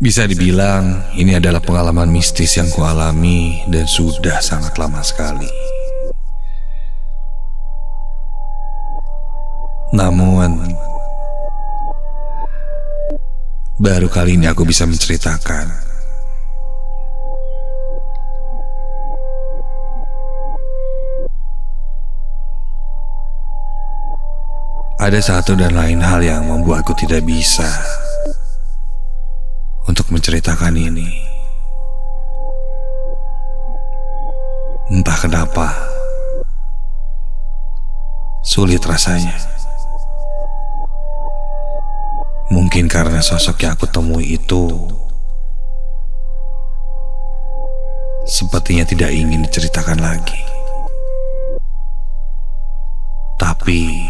Bisa dibilang ini adalah pengalaman mistis yang kualami dan sudah sangat lama sekali. Namun, baru kali ini aku bisa menceritakan. Ada satu dan lain hal yang membuatku tidak bisa untuk menceritakan ini. Entah kenapa, sulit rasanya. Mungkin karena sosok yang aku temui itu sepertinya tidak ingin diceritakan lagi. Tapi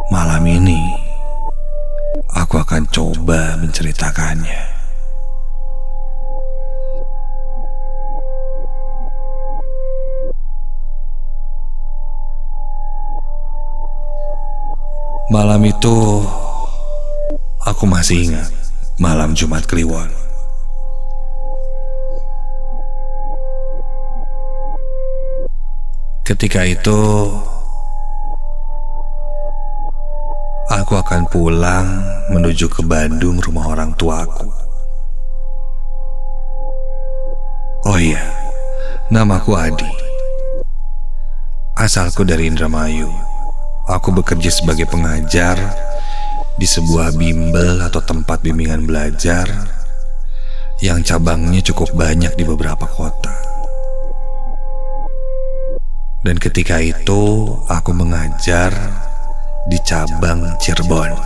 malam ini aku akan coba menceritakannya. Malam itu aku masih ingat, malam Jumat Kliwon. Ketika itu aku akan pulang menuju ke Bandung, rumah orang tuaku. Oh iya, namaku Adi. Asalku dari Indramayu. Aku bekerja sebagai pengajar di sebuah bimbel atau tempat bimbingan belajar yang cabangnya cukup banyak di beberapa kota. Dan ketika itu aku mengajar di cabang Cirebon.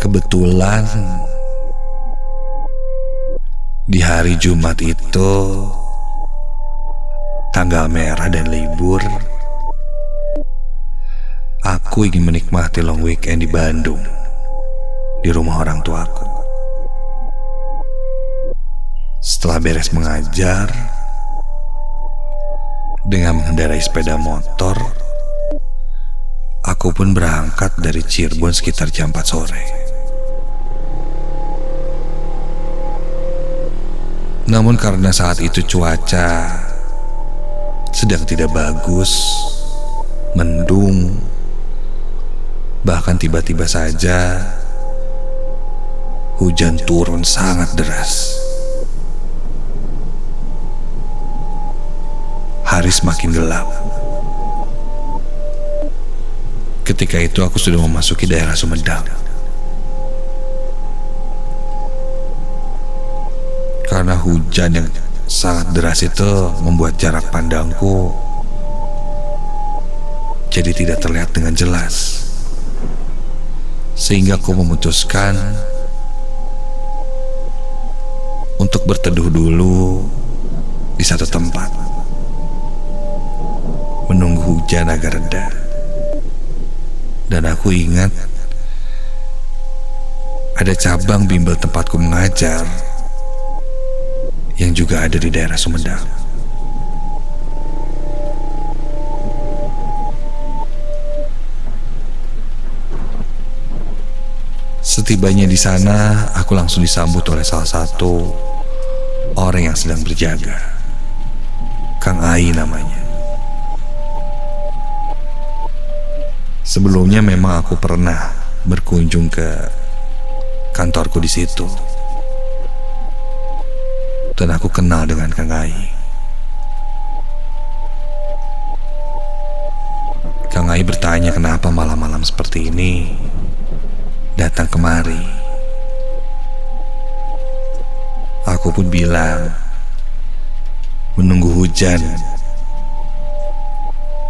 Kebetulan di hari Jumat itu tanggal merah dan libur, aku ingin menikmati long weekend di Bandung, di rumah orang tuaku. Setelah beres mengajar, dengan mengendarai sepeda motor, aku pun berangkat dari Cirebon sekitar jam 4 sore. Namun karena saat itu cuaca sedang tidak bagus, mendung, bahkan tiba-tiba saja hujan turun sangat deras. Hari semakin gelap. Ketika itu aku sudah memasuki daerah Sumedang. Karena hujan yang sangat deras itu membuat jarak pandangku jadi tidak terlihat dengan jelas. Sehingga aku memutuskan untuk berteduh dulu di satu tempat, menunggu hujan agar reda. Dan aku ingat ada cabang bimbel tempatku mengajar yang juga ada di daerah Sumedang. Setibanya di sana, aku langsung disambut oleh salah satu orang yang sedang berjaga. Kang Ai namanya. Sebelumnya memang aku pernah berkunjung ke kantorku di situ. Dan aku kenal dengan Kang Ai. Kang Ai bertanya kenapa malam-malam seperti ini datang kemari. Aku pun bilang menunggu hujan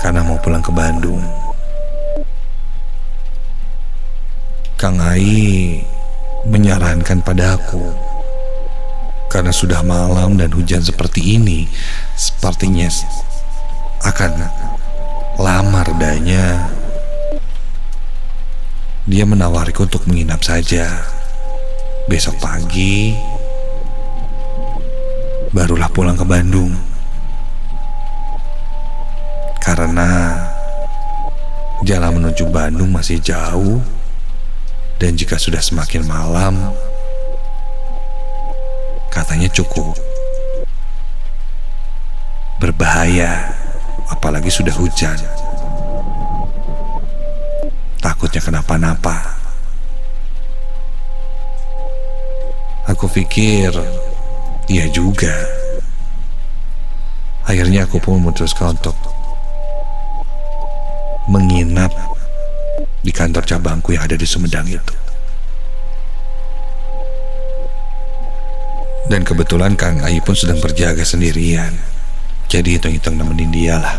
karena mau pulang ke Bandung. Kang Ai menyarankan padaku, karena sudah malam dan hujan seperti ini, sepertinya akan lama redanya. Dia menawariku untuk menginap saja. Besok pagi barulah pulang ke Bandung. Karena jalan menuju Bandung masih jauh, dan jika sudah semakin malam, katanya cukup berbahaya, apalagi sudah hujan. Takutnya kenapa-napa. Aku pikir, iya juga. Akhirnya aku pun memutuskan untuk menginap di kantor cabangku yang ada di Sumedang itu. Dan kebetulan Kang Ai pun sedang berjaga sendirian, jadi hitung-hitung nemenin dia lah.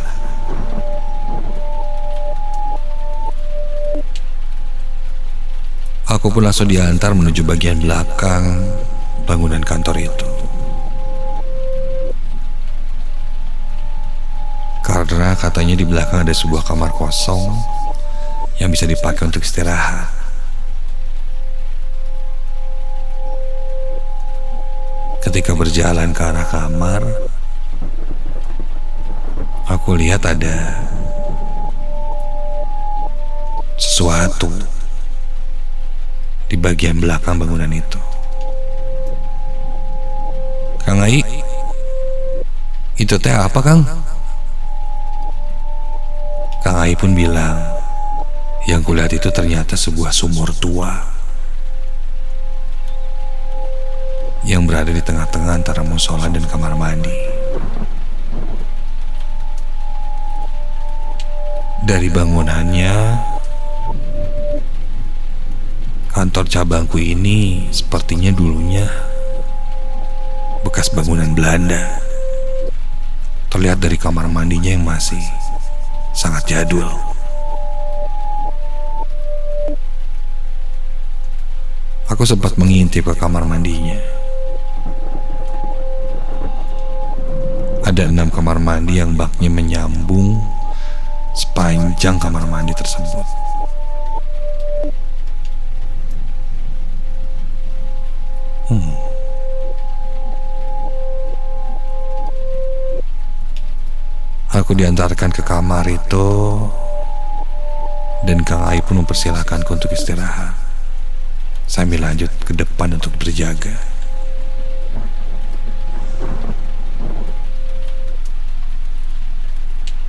Aku pun langsung diantar menuju bagian belakang bangunan kantor itu. Karena katanya di belakang ada sebuah kamar kosong yang bisa dipakai untuk istirahat. Ketika berjalan ke arah kamar, aku lihat ada sesuatu di bagian belakang bangunan itu. Kang Ai, itu teh apa, Kang? Kang Ai pun bilang, yang kulihat itu ternyata sebuah sumur tua yang berada di tengah-tengah antara musola dan kamar mandi. Dari bangunannya, kantor cabangku ini sepertinya dulunya bekas bangunan Belanda. Terlihat dari kamar mandinya yang masih sangat jadul. Aku sempat mengintip ke kamar mandinya. Ada 6 kamar mandi yang baknya menyambung sepanjang kamar mandi tersebut. Aku diantarkan ke kamar itu, dan Kang Ai pun mempersilahkanku untuk istirahat sambil lanjut ke depan untuk berjaga.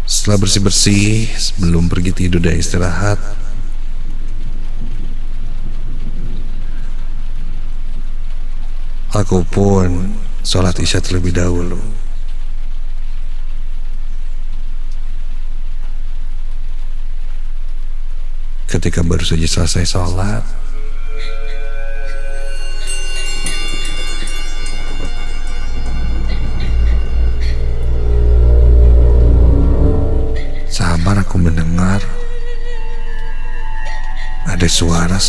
Setelah bersih-bersih sebelum pergi tidur dan istirahat, aku pun sholat isya terlebih dahulu. Ketika baru saja selesai sholat, samar aku mendengar ada suara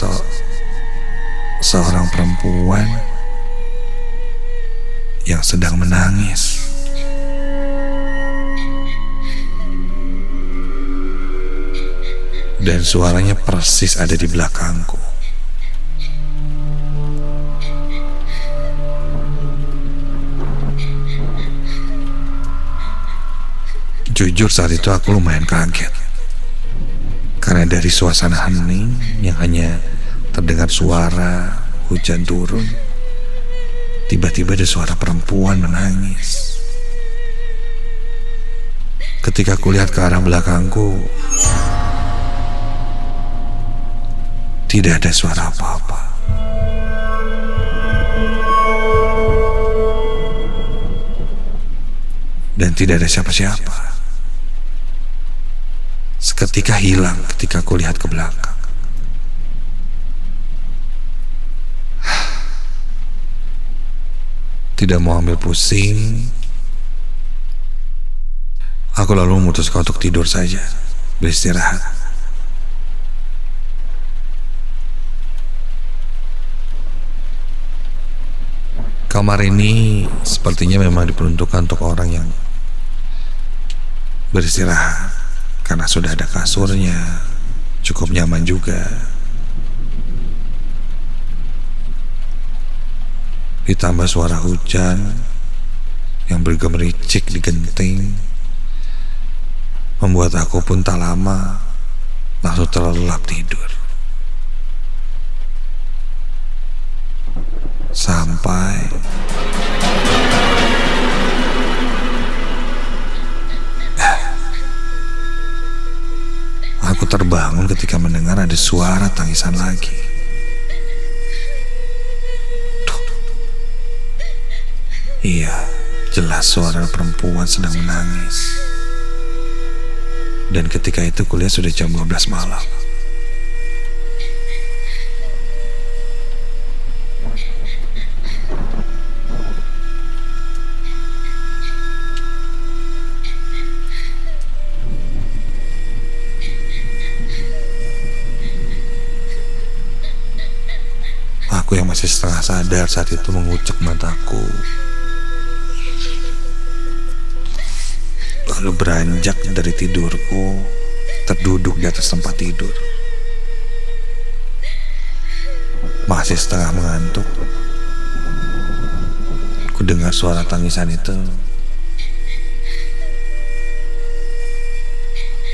seorang perempuan yang sedang menangis. Dan suaranya persis ada di belakangku. Jujur saat itu aku lumayan kaget, karena dari suasana hening yang hanya terdengar suara hujan turun, tiba-tiba ada suara perempuan menangis. Ketika aku lihat ke arah belakangku, tidak ada suara apa-apa. Dan tidak ada siapa-siapa. Seketika hilang ketika aku lihat ke belakang. Tidak mau ambil pusing, aku lalu memutuskan untuk tidur saja, beristirahat. Kamar ini sepertinya memang diperuntukkan untuk orang yang beristirahat, karena sudah ada kasurnya, cukup nyaman juga. Ditambah suara hujan yang bergemericik di genting, membuat aku pun tak lama langsung terlelap tidur. Sampai aku terbangun ketika mendengar ada suara tangisan lagi. Tuh. Iya, jelas suara perempuan sedang menangis. Dan ketika itu kuliah sudah jam 12 malam. Aku yang masih setengah sadar saat itu mengucek mataku, lalu beranjak dari tidurku, terduduk di atas tempat tidur. Masih setengah mengantuk, ku dengar suara tangisan itu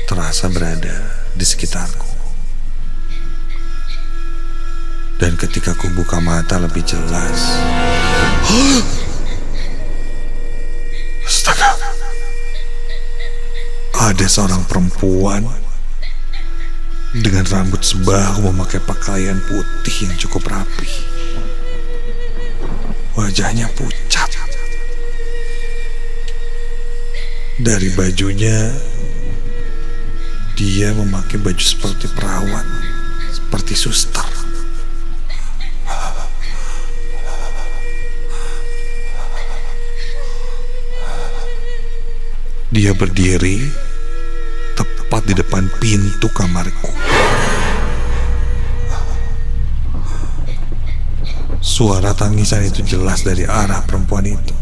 terasa berada di sekitarku. Dan ketika ku buka mata lebih jelas, astaga, ada seorang perempuan dengan rambut sebahu memakai pakaian putih yang cukup rapi. Wajahnya pucat. Dari bajunya, dia memakai baju seperti perawat, seperti suster. Dia berdiri tepat di depan pintu kamarku. Suara tangisan itu jelas dari arah perempuan itu.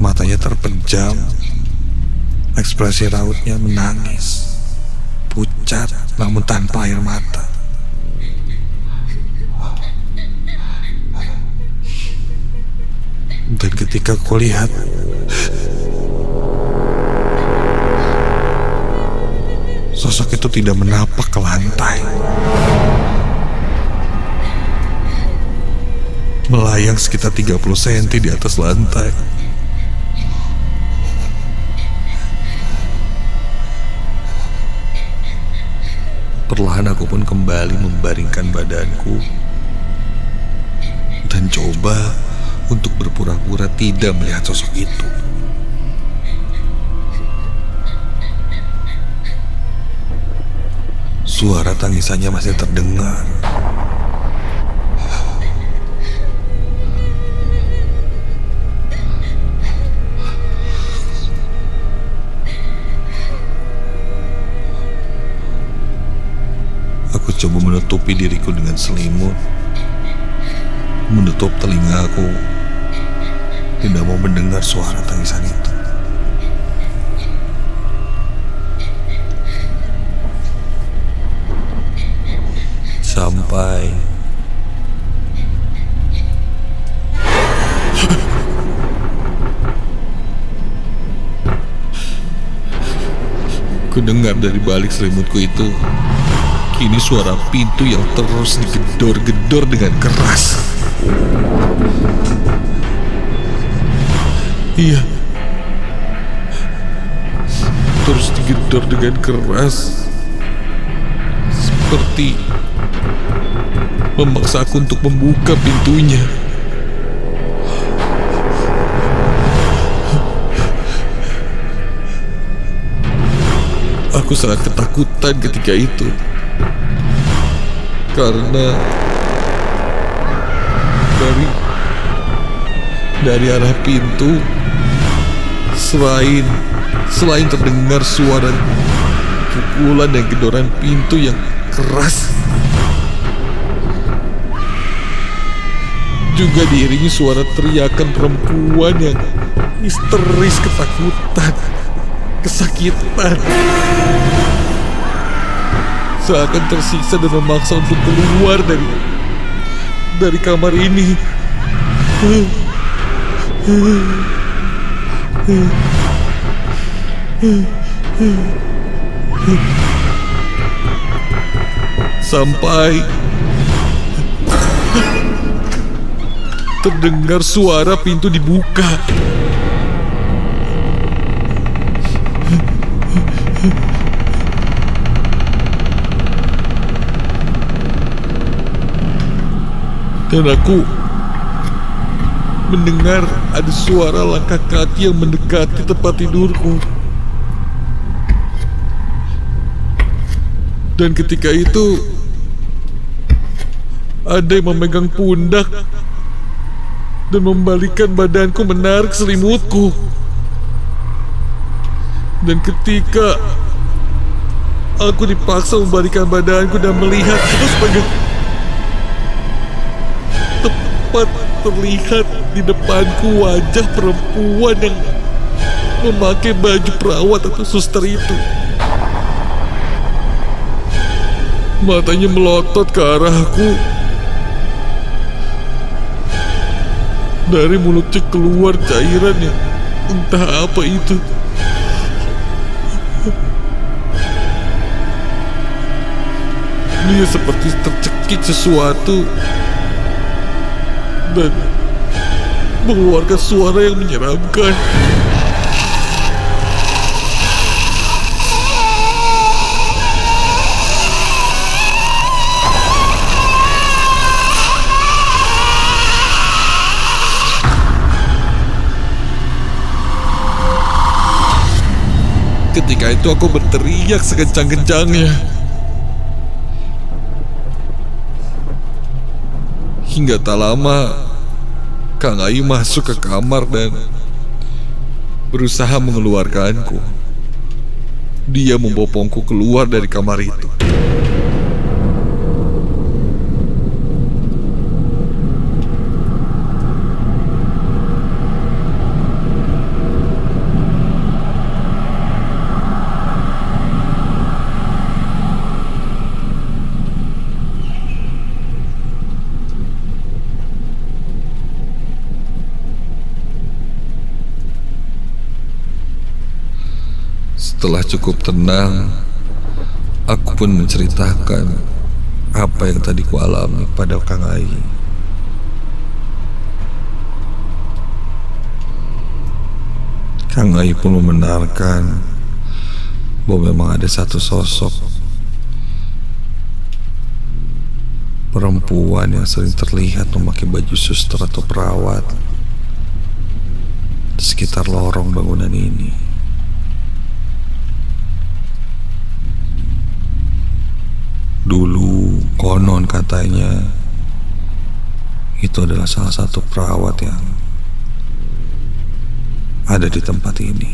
Matanya terpejam, ekspresi rautnya menangis, pucat namun tanpa air mata. Dan ketika ku lihat, sosok itu tidak menapak ke lantai, melayang sekitar 30 cm di atas lantai. Perlahan aku pun kembali membaringkan badanku dan coba untuk berpura-pura tidak melihat sosok itu. Suara tangisannya masih terdengar. Aku coba menutupi diriku dengan selimut, menutup telingaku, tidak mau mendengar suara tangisan itu. Sampai ku dengar dari balik selimutku itu, kini suara pintu yang terus digedor-gedor dengan keras. Iya, terus digedor dengan keras, seperti memaksa aku untuk membuka pintunya. Aku sangat ketakutan ketika itu, karena dari arah pintu, selain terdengar suara pukulan dan gedoran pintu yang keras, juga diiringi suara teriakan perempuan yang histeris, ketakutan, kesakitan, seakan tersiksa dan memaksa untuk keluar dari kamar ini. Sampai terdengar suara pintu dibuka. Dan aku mendengar ada suara langkah kaki yang mendekati tempat tidurku. Dan ketika itu ada yang memegang pundak dan membalikkan badanku menarik selimutku. Dan ketika aku dipaksa membalikkan badanku dan melihat, tepat terlihat di depanku wajah perempuan yang memakai baju perawat atau suster itu. Matanya melotot ke arahku. Dari mulutnya keluar cairan yang entah apa itu. Dia seperti tercekik sesuatu dan mengeluarkan suara yang menyeramkan. Ketika itu aku berteriak sekencang-kencangnya. Hingga tak lama Kang Ayu masuk ke kamar dan berusaha mengeluarkanku. Dia membopongku keluar dari kamar itu. Setelah cukup tenang, aku pun menceritakan apa yang tadi kualami pada Kang Ayu. Kang Ayu pun membenarkan bahwa memang ada satu sosok perempuan yang sering terlihat memakai baju suster atau perawat di sekitar lorong bangunan ini. Dulu konon katanya itu adalah salah satu perawat yang ada di tempat ini.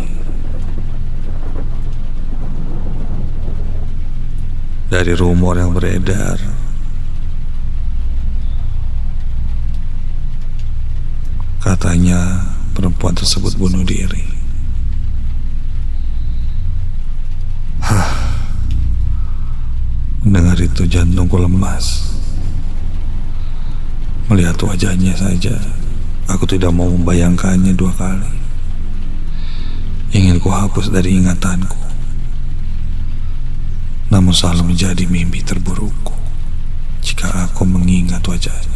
Dari rumor yang beredar, katanya perempuan tersebut bunuh diri. Mendengar itu jantungku lemas. Melihat wajahnya saja, aku tidak mau membayangkannya dua kali. Ingin ku hapus dari ingatanku, namun selalu menjadi mimpi terburukku jika aku mengingat wajahnya.